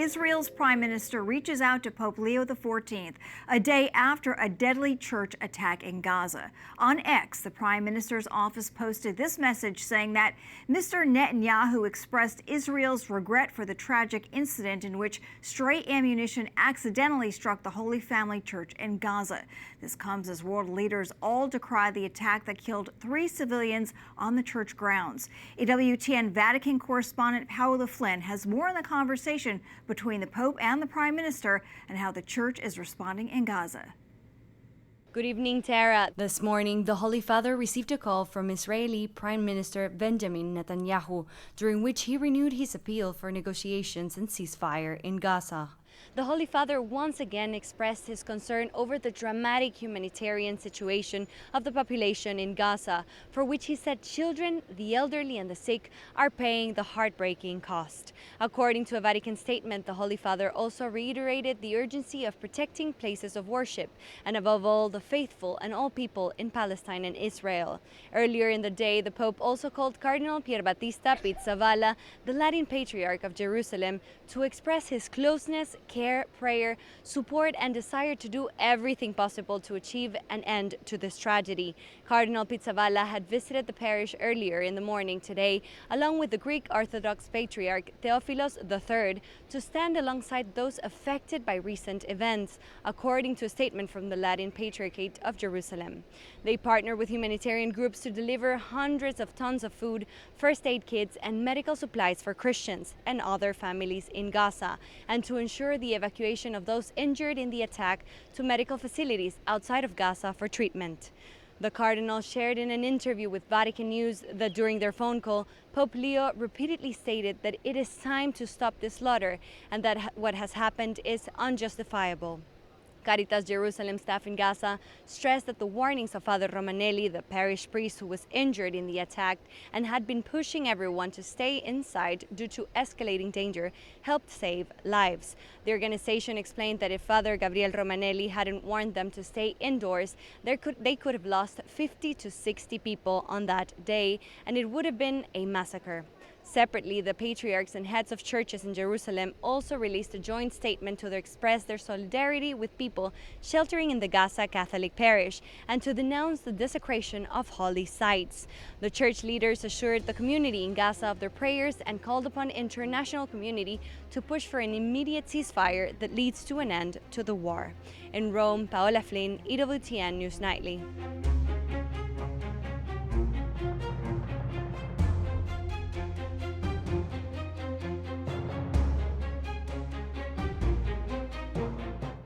Israel's Prime Minister reaches out to Pope Leo XIV a day after a deadly church attack in Gaza. On X, the Prime Minister's office posted this message saying that Mr. Netanyahu expressed Israel's regret for the tragic incident in which stray ammunition accidentally struck the Holy Family Church in Gaza. This comes as world leaders all decry the attack that killed 3 civilians on the church grounds. EWTN Vatican correspondent Paola Flynn has more on the conversation between the Pope and the Prime Minister and how the Church is responding in Gaza. Good evening, Tara. This morning, the Holy Father received a call from Israeli Prime Minister Benjamin Netanyahu, during which he renewed his appeal for negotiations and ceasefire in Gaza. The Holy Father once again expressed his concern over the dramatic humanitarian situation of the population in Gaza, for which he said children, the elderly and the sick are paying the heartbreaking cost. According to a Vatican statement, the Holy Father also reiterated the urgency of protecting places of worship and above all the faithful and all people in Palestine and Israel. Earlier in the day, the Pope also called Cardinal Pierbattista Pizzaballa, the Latin Patriarch of Jerusalem, to express his closeness, care, prayer, support and desire to do everything possible to achieve an end to this tragedy. Cardinal Pizzaballa had visited the parish earlier in the morning today, along with the Greek Orthodox Patriarch Theophilos III, to stand alongside those affected by recent events, according to a statement from the Latin Patriarchate of Jerusalem. They partner with humanitarian groups to deliver hundreds of tons of food, first aid kits and medical supplies for Christians and other families in Gaza, and to ensure the evacuation of those injured in the attack to medical facilities outside of Gaza for treatment. The Cardinal shared in an interview with Vatican News that during their phone call, Pope Leo repeatedly stated that it is time to stop this slaughter and that what has happened is unjustifiable. Caritas Jerusalem staff in Gaza stressed that the warnings of Father Romanelli, the parish priest who was injured in the attack and had been pushing everyone to stay inside due to escalating danger, helped save lives. The organization explained that if Father Gabriel Romanelli hadn't warned them to stay indoors, they could have lost 50 to 60 people on that day, and it would have been a massacre. Separately, the patriarchs and heads of churches in Jerusalem also released a joint statement to express their solidarity with people sheltering in the Gaza Catholic parish and to denounce the desecration of holy sites. The church leaders assured the community in Gaza of their prayers and called upon the international community to push for an immediate ceasefire that leads to an end to the war. In Rome, Paola Flynn, EWTN News Nightly.